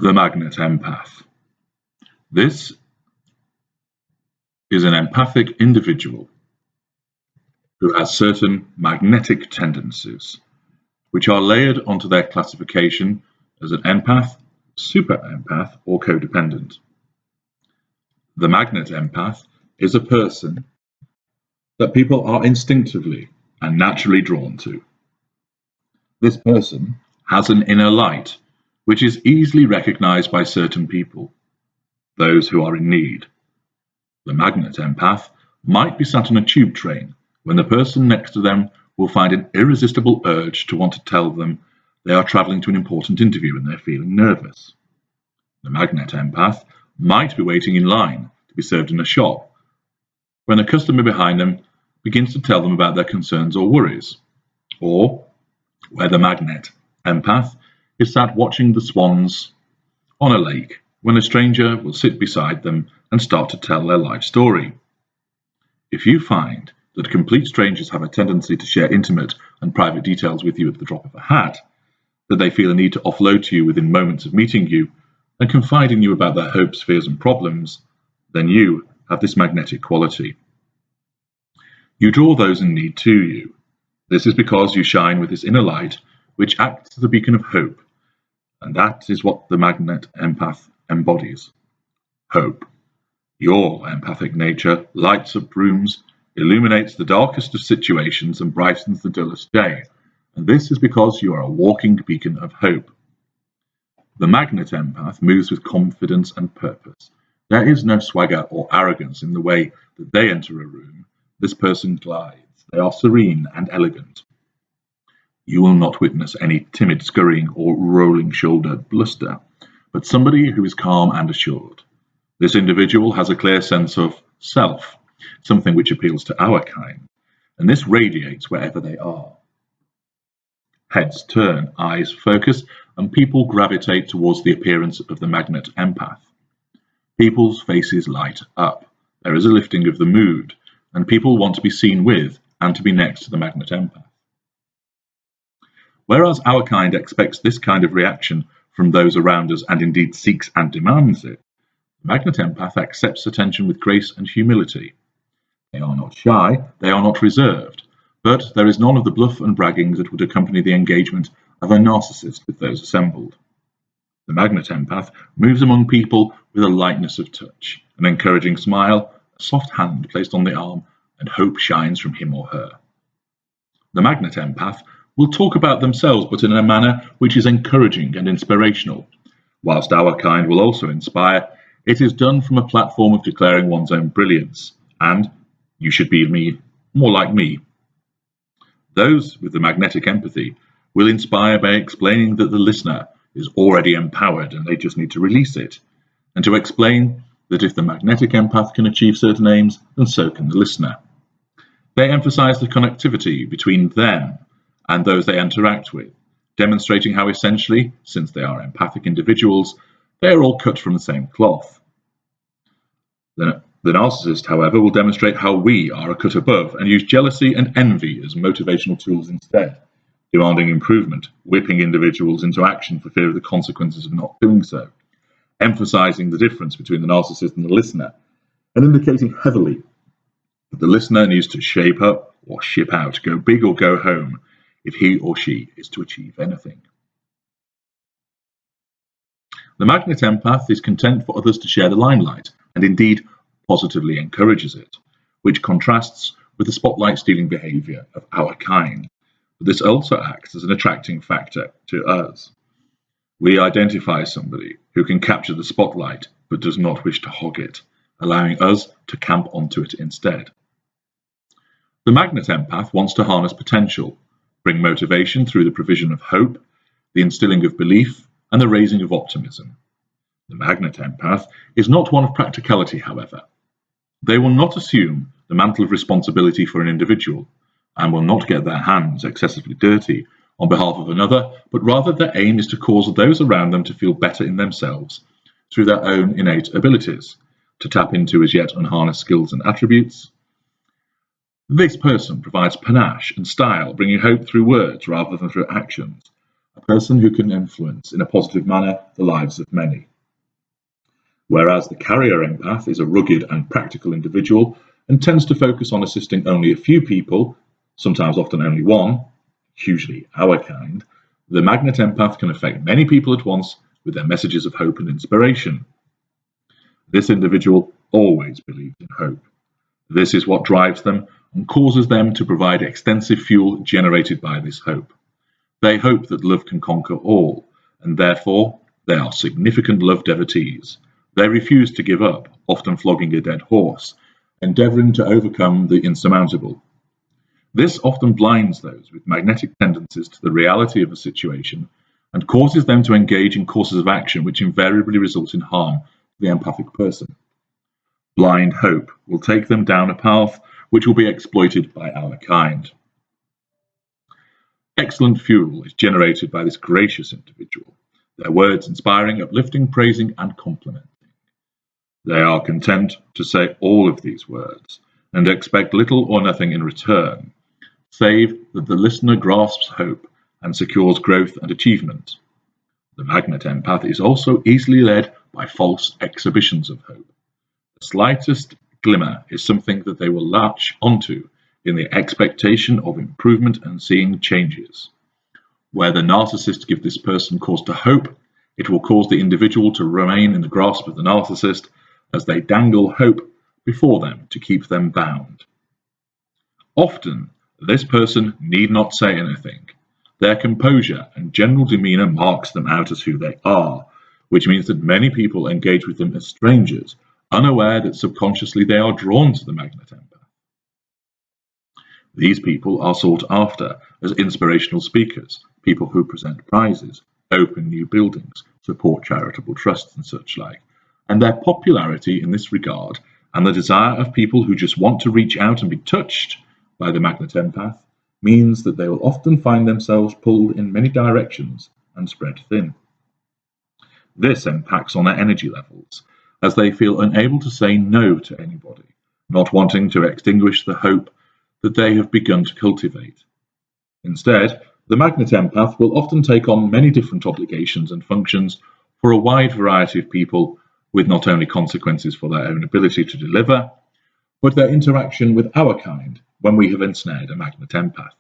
The Magnet Empath. This is an empathic individual who has certain magnetic tendencies, which are layered onto their classification as an empath, super empath, or codependent. The Magnet Empath is a person that people are instinctively and naturally drawn to. This person has an inner light, which is easily recognized by certain people, those who are in need. The Magnet Empath might be sat on a tube train when the person next to them will find an irresistible urge to want to tell them they are traveling to an important interview and they're feeling nervous. The Magnet Empath might be waiting in line to be served in a shop when a customer behind them begins to tell them about their concerns or worries, or where the Magnet Empath is sat watching the swans on a lake when a stranger will sit beside them and start to tell their life story. If you find that complete strangers have a tendency to share intimate and private details with you at the drop of a hat, that they feel a need to offload to you within moments of meeting you and confide in you about their hopes, fears, and problems, then you have this magnetic quality. You draw those in need to you. This is because you shine with this inner light, which acts as a beacon of hope, and that is what the Magnet Empath embodies. Hope. Your empathic nature lights up rooms, illuminates the darkest of situations, and brightens the dullest day, and this is because you are a walking beacon of hope. The Magnet Empath moves with confidence and purpose. There is no swagger or arrogance in the way that they enter a room. This person glides. They are serene and elegant. You will not witness any timid scurrying or rolling-shouldered bluster, but somebody who is calm and assured. This individual has a clear sense of self, something which appeals to our kind, and this radiates wherever they are. Heads turn, eyes focus, and people gravitate towards the appearance of the Magnet Empath. People's faces light up. There is a lifting of the mood, and people want to be seen with and to be next to the Magnet Empath. Whereas our kind expects this kind of reaction from those around us and indeed seeks and demands it, the Magnet Empath accepts attention with grace and humility. They are not shy, they are not reserved, but there is none of the bluff and bragging that would accompany the engagement of a narcissist with those assembled. The Magnet Empath moves among people with a lightness of touch, an encouraging smile, a soft hand placed on the arm, and hope shines from him or her. The Magnet Empath will talk about themselves, but in a manner which is encouraging and inspirational. Whilst our kind will also inspire, it is done from a platform of declaring one's own brilliance, and you should be me, more like me. Those with the magnetic empathy will inspire by explaining that the listener is already empowered and they just need to release it, and to explain that if the magnetic empath can achieve certain aims, then so can the listener. They emphasize the connectivity between them and those they interact with, demonstrating how essentially, since they are empathic individuals, they are all cut from the same cloth. The narcissist, however, will demonstrate how we are a cut above and use jealousy and envy as motivational tools instead, demanding improvement, whipping individuals into action for fear of the consequences of not doing so, emphasizing the difference between the narcissist and the listener, and indicating heavily that the listener needs to shape up or ship out, go big or go home, if he or she is to achieve anything. The Magnet Empath is content for others to share the limelight, and indeed positively encourages it, which contrasts with the spotlight-stealing behavior of our kind. But this also acts as an attracting factor to us. We identify somebody who can capture the spotlight but does not wish to hog it, allowing us to camp onto it instead. The Magnet Empath wants to harness potential, bring motivation through the provision of hope, the instilling of belief, and the raising of optimism. The Magnet Empath is not one of practicality, however. They will not assume the mantle of responsibility for an individual, and will not get their hands excessively dirty on behalf of another, but rather their aim is to cause those around them to feel better in themselves through their own innate abilities, to tap into as yet unharnessed skills and attributes. This person provides panache and style, bringing hope through words rather than through actions, a person who can influence in a positive manner the lives of many. Whereas the carrier empath is a rugged and practical individual and tends to focus on assisting only a few people, sometimes often only one, usually our kind, the magnet empath can affect many people at once with their messages of hope and inspiration. This individual always believes in hope. This is what drives them and causes them to provide extensive fuel generated by this hope. They hope that love can conquer all, and therefore they are significant love devotees. They refuse to give up, often flogging a dead horse, endeavoring to overcome the insurmountable. This often blinds those with magnetic tendencies to the reality of a situation and causes them to engage in courses of action which invariably result in harm to the empathic person. Blind hope will take them down a path which will be exploited by our kind. Excellent fuel is generated by this gracious individual, their words inspiring, uplifting, praising, and complimenting. They are content to say all of these words and expect little or nothing in return, save that the listener grasps hope and secures growth and achievement. The magnet empath is also easily led by false exhibitions of hope. The slightest glimmer is something that they will latch onto in the expectation of improvement and seeing changes. Where the narcissist gives this person cause to hope, it will cause the individual to remain in the grasp of the narcissist as they dangle hope before them to keep them bound. Often, this person need not say anything. Their composure and general demeanor marks them out as who they are, which means that many people engage with them as strangers, unaware that subconsciously they are drawn to the magnet empath. These people are sought after as inspirational speakers, people who present prizes, open new buildings, support charitable trusts and such like, and their popularity in this regard and the desire of people who just want to reach out and be touched by the magnet empath means that they will often find themselves pulled in many directions and spread thin. This impacts on their energy levels, as they feel unable to say no to anybody, not wanting to extinguish the hope that they have begun to cultivate. Instead, the magnet empath will often take on many different obligations and functions for a wide variety of people, with not only consequences for their own ability to deliver, but their interaction with our kind when we have ensnared a magnet empath.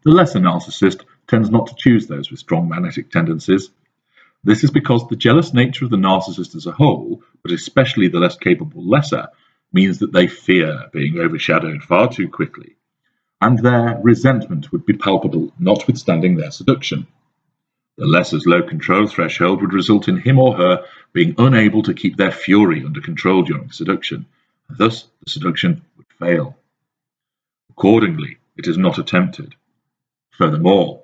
The lesser narcissist tends not to choose those with strong magnetic tendencies. This is because the jealous nature of the narcissist as a whole, but especially the less capable lesser, means that they fear being overshadowed far too quickly, and their resentment would be palpable notwithstanding their seduction. The lesser's low control threshold would result in him or her being unable to keep their fury under control during seduction, and thus the seduction would fail. Accordingly, it is not attempted. Furthermore,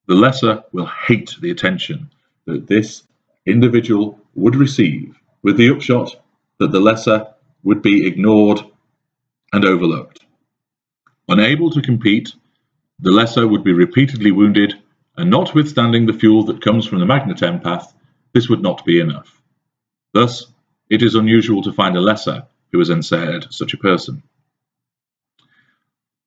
the lesser will hate the attention that this individual would receive, with the upshot that the lesser would be ignored and overlooked. Unable to compete, the lesser would be repeatedly wounded, and notwithstanding the fuel that comes from the magnet empath, this would not be enough. Thus, it is unusual to find a lesser who has ensnared such a person.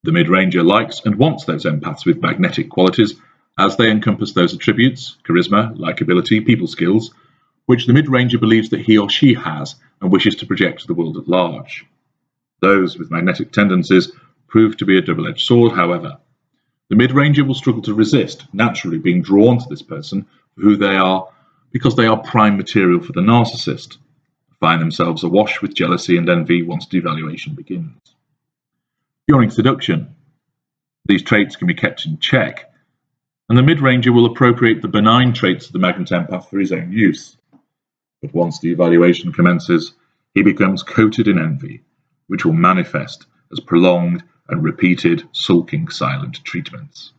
The mid-ranger likes and wants those empaths with magnetic qualities, as they encompass those attributes, charisma, likability, people skills, which the mid-ranger believes that he or she has and wishes to project to the world at large. Those with magnetic tendencies prove to be a double-edged sword, however. The mid-ranger will struggle to resist naturally being drawn to this person for who they are because they are prime material for the narcissist, find themselves awash with jealousy and envy once devaluation begins. During seduction, these traits can be kept in check, and the mid-ranger will appropriate the benign traits of the magnet empath for his own use. But once devaluation commences, he becomes coated in envy, which will manifest as prolonged and repeated sulking silent treatments.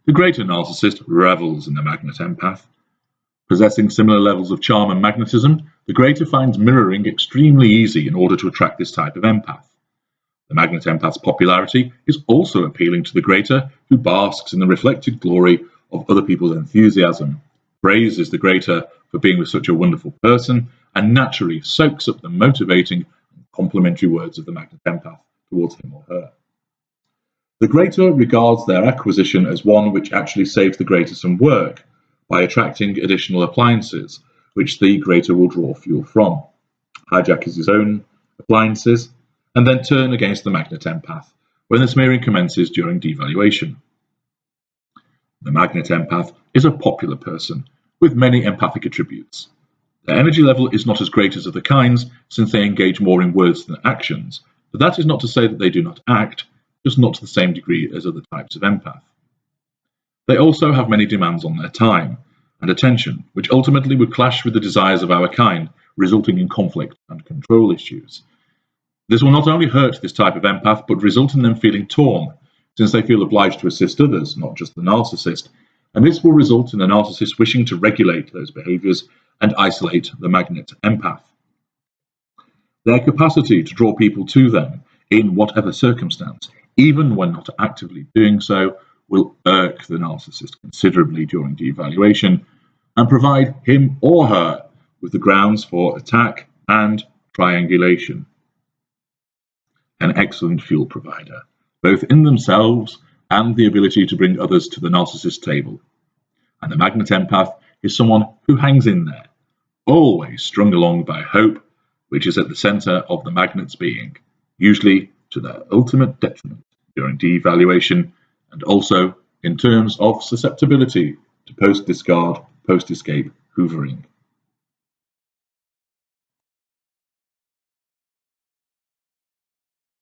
The greater narcissist revels in the magnet empath. Possessing similar levels of charm and magnetism, the greater finds mirroring extremely easy in order to attract this type of empath. The magnet empath's popularity is also appealing to the greater, who basks in the reflected glory of other people's enthusiasm, praises the greater for being with such a wonderful person, and naturally soaks up the motivating and complimentary words of the magnet empath towards him or her. The greater regards their acquisition as one which actually saves the greater some work by attracting additional appliances, which the greater will draw fuel from, hijack his own appliances, and then turn against the magnet empath when the smearing commences during devaluation. The magnet empath is a popular person with many empathic attributes. Their energy level is not as great as other kinds, since they engage more in words than actions, but that is not to say that they do not act, just not to the same degree as other types of empath. They also have many demands on their time and attention, which ultimately would clash with the desires of our kind, resulting in conflict and control issues. This will not only hurt this type of empath, but result in them feeling torn, since they feel obliged to assist others, not just the narcissist, and this will result in the narcissist wishing to regulate those behaviors and isolate the magnet empath. Their capacity to draw people to them in whatever circumstance, even when not actively doing so, will irk the narcissist considerably during devaluation and provide him or her with the grounds for attack and triangulation. An excellent fuel provider, both in themselves and the ability to bring others to the narcissist table. And the magnet empath is someone who hangs in there, always strung along by hope, which is at the center of the magnet's being, usually to their ultimate detriment during devaluation, and also in terms of susceptibility to post-discard, post-escape hoovering.